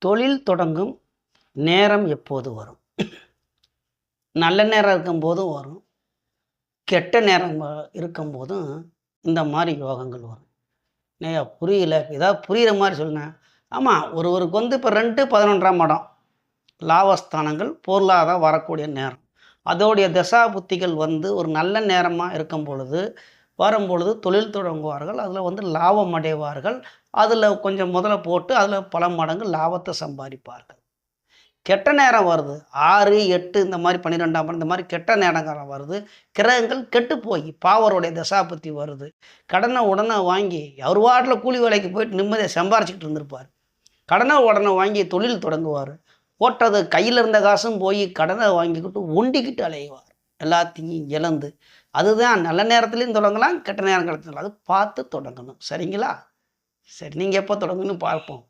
தொழில் தொடங்கும் நேரம் எப்போது வரும்? நல்ல நேரம் இருக்கும்போதும் வரும். கெட்ட நேரம் இருக்கும்போதும் இந்த மாரி யோகங்கள் வரும். "என்னய்யா புரியல. ஏதாவது புரியிற மாரி சொல்லுங்க." ஆமா. ஒருவருக்கு இப்போ 2, 11ஆம் இடம். லாபஸ்தானங்கள் பொருளாதாரம் வரக்கூடிய நேரம். அதோடைய தசா புத்திகள் ஒரு நல்ல நேரமா இருக்கும் பொழுது, வரும்பொழுது தொழில் தொடங்குவார்கள். அதில் லாபம் அடைவார்கள். அதில் கொஞ்சம் முதல போட்டு அதில் பல மடங்கு லாபத்தை சம்பாதிப்பார்கள். கெட்ட நேரம் வருது. 6, 8 இந்த மாரி 12ஆம் இடம் இந்த மாரி கெட்ட நேரங்காலம் வருது. கிரகங்கள் கெட்டு போய் பாவருடைய தசாபுத்தி வருது. கடனை உடனே வாங்கி அவர் பாட்டுல கூலி வேலைக்கு போயிட்டு நிம்மதியா சம்பாரிச்சுக்கிட்டு இருந்திருப்பார். கடனை உடனே வாங்கி தொழில் தொடங்குவார். போட்டது கையில் இருந்த காசும் போய் கடனை வாங்கிக்கிட்டு ஒண்டிக்கிட்டு அலைவார். எல்லாத்தையும் இழந்து. அதுதான் நல்ல நேரத்துலையும் தொடங்கலாம், கெட்ட நேரம் காலத்திலும் அது பார்த்து தொடங்கணும். சரிங்களா? சரி, நீங்க எப்போ தொடங்குன்னு பார்ப்போம்.